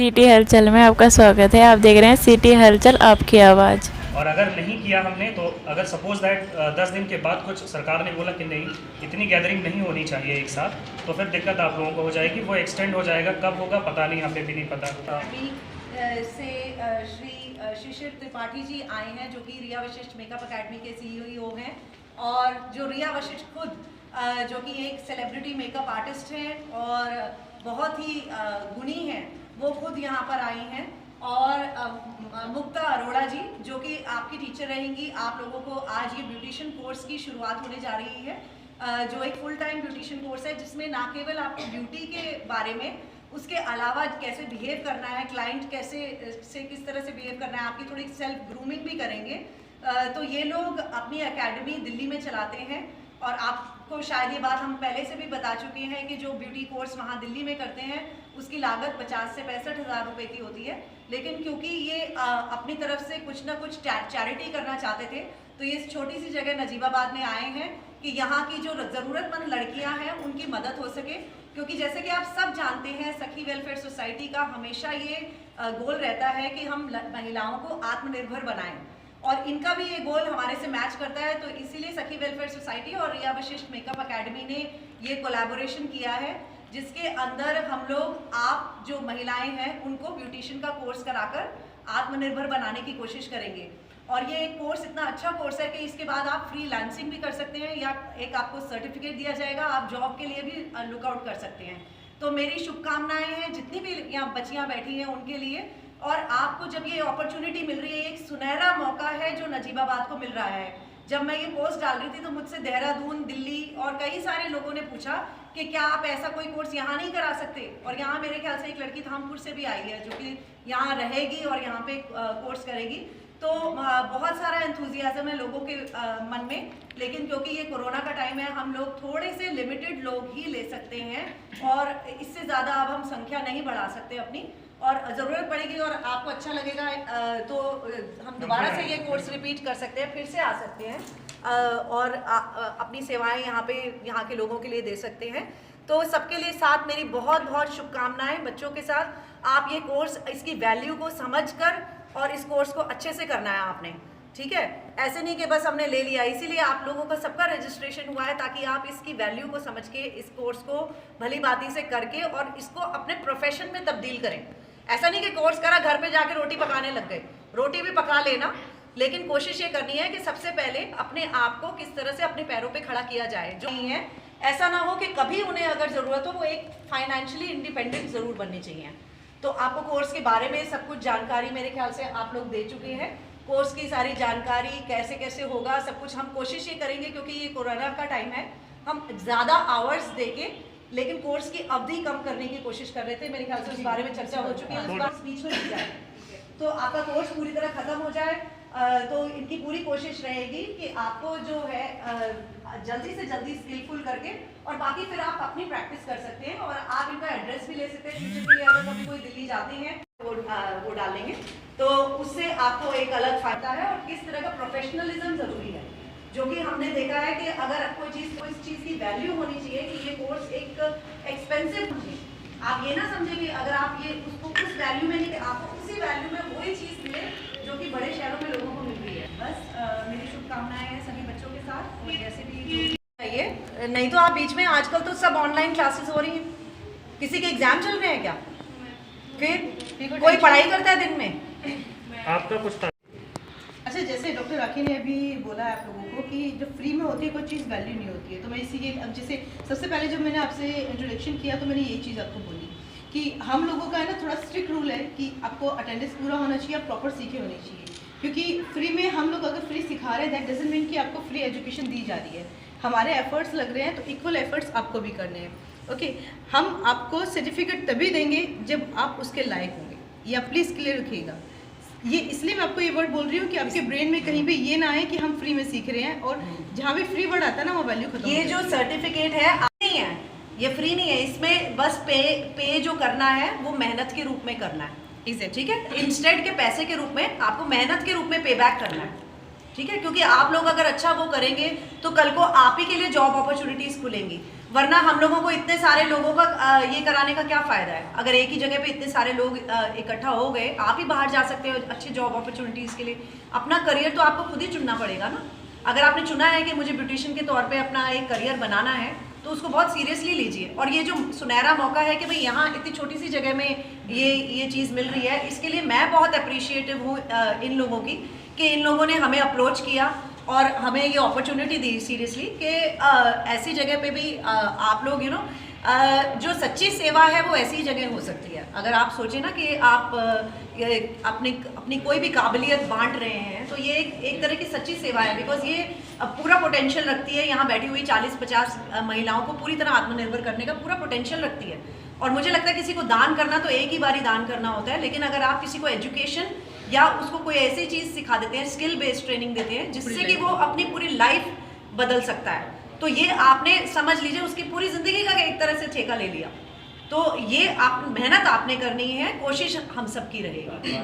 City हलचल में आपका स्वागत है। आप देख रहे हैं सिटी हलचल, आपकी आवाज़। और अगर नहीं किया हमने तो अगर सपोज दैट 10 दिन के बाद कुछ सरकार ने बोला कि नहीं इतनी गैदरिंग नहीं होनी चाहिए एक साथ, तो फिर दिक्कत आप लोगों को हो जाएगी। वो एक्सटेंड हो जाएगा, कब होगा पता नहीं, हमें भी नहीं पता। अभी से श्री शिशिर त्रिपाठी जी आए हैं जो कि रिया वशिष्ठ मेकअप एकेडमी के सीईओ हैं, और जो रिया वशिष्ठ खुद जो कि एक सेलिब्रिटी मेकअप आर्टिस्ट हैं और बहुत ही गुणी हैं, वो खुद यहाँ पर आई हैं। और मुक्ता अरोड़ा जी जो कि आपकी टीचर रहेंगी, आप लोगों को आज ये ब्यूटिशियन कोर्स की शुरुआत होने जा रही है, जो एक फुल टाइम ब्यूटिशियन कोर्स है जिसमें ना केवल आपको ब्यूटी के बारे में, उसके अलावा कैसे बिहेव करना है, क्लाइंट कैसे से किस तरह से बिहेव करना है, आपकी थोड़ी सेल्फ ग्रूमिंग भी करेंगे। तो ये लोग अपनी एकेडमी दिल्ली में चलाते हैं, और आपको शायद ये बात हम पहले से भी बता चुके हैं कि जो ब्यूटी कोर्स वहाँ दिल्ली में करते हैं उसकी लागत 50 से 65 हज़ार रुपये की होती है। लेकिन क्योंकि ये अपनी तरफ से कुछ ना कुछ चैरिटी करना चाहते थे, तो ये छोटी सी जगह नजीबाबाद में आए हैं कि यहाँ की जो ज़रूरतमंद लड़कियाँ हैं उनकी मदद हो सके। क्योंकि जैसे कि आप सब जानते हैं, सखी वेलफेयर सोसाइटी का हमेशा ये गोल रहता है कि हम महिलाओं को आत्मनिर्भर बनाएं, और इनका भी ये गोल हमारे से मैच करता है। तो इसीलिए सखी वेलफेयर सोसाइटी और रिया वशिष्ठ मेकअप एकेडमी ने ये कोलैबोरेशन किया है, जिसके अंदर हम लोग आप जो महिलाएं हैं उनको ब्यूटिशियन का कोर्स कराकर आत्मनिर्भर बनाने की कोशिश करेंगे। और ये एक कोर्स इतना अच्छा कोर्स है कि इसके बाद आप फ्रीलांसिंग भी कर सकते हैं, या एक आपको सर्टिफिकेट दिया जाएगा, आप जॉब के लिए भी लुकआउट कर सकते हैं। तो मेरी शुभकामनाएं हैं जितनी भी यहाँ बच्चियाँ बैठी हैं उनके लिए। और आपको जब ये अपॉर्चुनिटी मिल रही है, एक सुनहरा मौका है जो नजीबाबाद को मिल रहा है। जब मैं ये पोस्ट डाल रही थी तो मुझसे देहरादून, दिल्ली और कई सारे लोगों ने पूछा कि क्या आप ऐसा कोई कोर्स यहाँ नहीं करा सकते। और यहाँ मेरे ख्याल से एक लड़की धामपुर से भी आई है जो कि यहाँ रहेगी और यहाँ पे कोर्स करेगी। तो बहुत सारा एंथुजियाज्म है लोगों के मन में, लेकिन क्योंकि ये कोरोना का टाइम है, हम लोग थोड़े से लिमिटेड लोग ही ले सकते हैं, और इससे ज़्यादा अब हम संख्या नहीं बढ़ा सकते अपनी। और ज़रूरत पड़ेगी और आपको अच्छा लगेगा तो हम दोबारा से ये कोर्स रिपीट कर सकते हैं, फिर से आ सकते हैं और अपनी सेवाएं यहाँ के लोगों के लिए दे सकते हैं। तो सबके लिए साथ मेरी बहुत बहुत शुभकामनाएं। बच्चों के साथ आप ये कोर्स, इसकी वैल्यू को समझकर और इस कोर्स को अच्छे से करना है आपने, ठीक है। ऐसे नहीं कि बस हमने ले लिया, इसीलिए आप लोगों का सबका रजिस्ट्रेशन हुआ है ताकि आप इसकी वैल्यू को समझ के इस कोर्स को भली भांति से करके और इसको अपने प्रोफेशन में तब्दील करें। ऐसा नहीं कि कोर्स करा, घर पे जाके रोटी पकाने लग गए, रोटी भी पका लेना, लेकिन कोशिश ये करनी है कि सबसे पहले अपने आप को किस तरह से अपने पैरों पे खड़ा किया जाए। जो नहीं है, ऐसा ना हो कि कभी उन्हें अगर ज़रूरत हो वो एक फाइनेंशियली इंडिपेंडेंट ज़रूर बननी चाहिए। तो आपको कोर्स के बारे में सब कुछ जानकारी मेरे ख्याल से आप लोग दे चुके हैं। कोर्स की सारी जानकारी कैसे कैसे होगा सब कुछ हम कोशिश ये करेंगे, क्योंकि ये कोरोना का टाइम है, हम ज़्यादा आवर्स देके लेकिन कोर्स की अवधि कम करने की कोशिश कर रहे थे। मेरे ख्याल से उस बारे में चर्चा हो चुकी है, उस बार स्पीच में नहीं जाए तो आपका कोर्स पूरी तरह खत्म हो जाए। तो इनकी पूरी कोशिश रहेगी कि आपको जो है जल्दी से जल्दी स्किलफुल करके, और बाकी फिर आप अपनी प्रैक्टिस कर सकते हैं। और आप इनका एड्रेस भी ले सकते हैं, क्योंकि अगर कभी कोई दिल्ली जाते हैं वो डालेंगे, तो उससे आपको एक अलग फायदा है। और किस तरह का प्रोफेशनलिज्म ज़रूरी है, जो कि हमने देखा है कि अगर कोई चीज़ की वैल्यू होनी चाहिए कि ये कोर्स एक एक्सपेंसिव है। आप ये ना समझें कि अगर आप ये उसको उस वैल्यू में नहीं, आपको उसी वैल्यू में वही चीज़ मिले जो कि बड़े शहरों में लोगों को मिल रही है। बस मेरी शुभकामनाएं हैं सभी बच्चों के साथ, और जैसे भी चाहिए। नहीं तो आप बीच में, आजकल तो सब ऑनलाइन क्लासेस हो रही हैं, किसी के एग्जाम चल रहे हैं क्या, फिर कोई पढ़ाई करता है दिन में? आपका कुछ अच्छा, जैसे डॉक्टर राखी ने अभी बोला है आप लोगों को कि जब फ्री में होती है कोई चीज़ वैल्यू नहीं होती है, तो मैं इसीलिए अब जैसे सबसे पहले जब मैंने आपसे इंट्रोडक्शन किया तो मैंने यही चीज़ आपको बोली कि हम लोगों का है ना थोड़ा स्ट्रिक्ट रूल है कि आपको अटेंडेंस पूरा होना चाहिए, आप प्रॉपर सीखे होने चाहिए। क्योंकि फ्री में हम लोग अगर फ्री सिखा रहे हैं दैट डजंट मीन कि आपको फ्री एजुकेशन दी जा रही है। हमारे एफर्ट्स लग रहे हैं तो इक्वल एफर्ट्स आपको भी करने हैं। ओके, हम आपको सर्टिफिकेट तभी देंगे जब आप उसके लायक होंगे, या प्लीज़ क्लियर रखिएगा। ये इसलिए मैं आपको ये वर्ड बोल रही हूँ कि आपके ब्रेन में कहीं भी ये ना आए कि हम फ्री में सीख रहे हैं, और जहाँ भी फ्री वर्ड आता है ना वो वैल्यू खत्म। ये जो सर्टिफिकेट है नहीं है, ये फ्री नहीं है, इसमें बस पे जो करना है वो मेहनत के रूप में करना है, ठीक है। इंस्टेड के पैसे के रूप में आपको मेहनत के रूप में पे बैक करना है, ठीक है। क्योंकि आप लोग अगर अच्छा वो करेंगे तो कल को आप ही के लिए जॉब अपॉर्चुनिटीज खुलेंगी। वरना हम लोगों को इतने सारे लोगों का ये कराने का क्या फ़ायदा है। अगर एक ही जगह पे इतने सारे लोग इकट्ठा हो गए, आप ही बाहर जा सकते हो अच्छी जॉब अपॉर्चुनिटीज़ के लिए। अपना करियर तो आपको खुद ही चुनना पड़ेगा ना। अगर आपने चुना है कि मुझे ब्यूटिशियन के तौर पे अपना एक करियर बनाना है तो उसको बहुत सीरियसली लीजिए। और ये जो सुनहरा मौका है कि भाई यहाँ इतनी छोटी सी जगह में ये चीज़ मिल रही है, इसके लिए मैं बहुत अप्रिशिएटिव हूँ इन लोगों की कि इन लोगों ने हमें अप्रोच किया और हमें ये अपॉर्चुनिटी दी सीरियसली कि ऐसी जगह पे भी आप लोग जो सच्ची सेवा है वो ऐसी जगह हो सकती है। अगर आप सोचें ना कि आप अपनी कोई भी काबिलियत बांट रहे हैं तो ये एक तरह की सच्ची सेवा है। बिकॉज ये पूरा पोटेंशियल रखती है, यहाँ बैठी हुई 40-50 महिलाओं को पूरी तरह आत्मनिर्भर करने का पूरा पोटेंशियल रखती है। और मुझे लगता है किसी को दान करना तो एक ही बारी दान करना होता है, लेकिन अगर आप किसी को एजुकेशन या उसको कोई ऐसी चीज़ सिखा देते हैं, स्किल बेस्ड ट्रेनिंग देते हैं जिससे कि वो अपनी पूरी लाइफ बदल सकता है, तो ये आपने समझ लीजिए उसकी पूरी ज़िंदगी का एक तरह से ठेका ले लिया। तो ये आप मेहनत आपने करनी है, कोशिश हम सब की रहेगी।